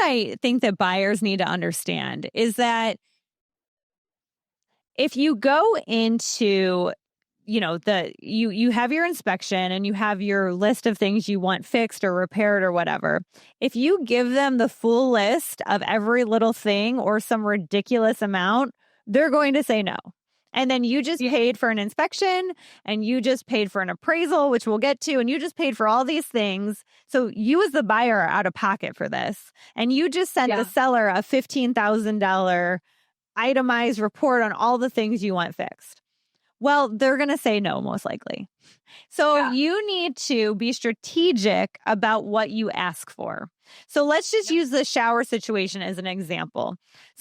I think that buyers need to understand is that if you go into, you have your inspection and you have your list of things you want fixed or repaired or whatever. If you give them the full list of every little thing or some ridiculous amount, they're going to say no. And then you just paid for an inspection and you just paid for an appraisal, which we'll get to, and you just paid for all these things. So you as the buyer are out of pocket for this. And you just sent the seller a $15,000 itemized report on all the things you want fixed. Well, they're going to say no, most likely. So you need to be strategic about what you ask for. So let's just use the shower situation as an example.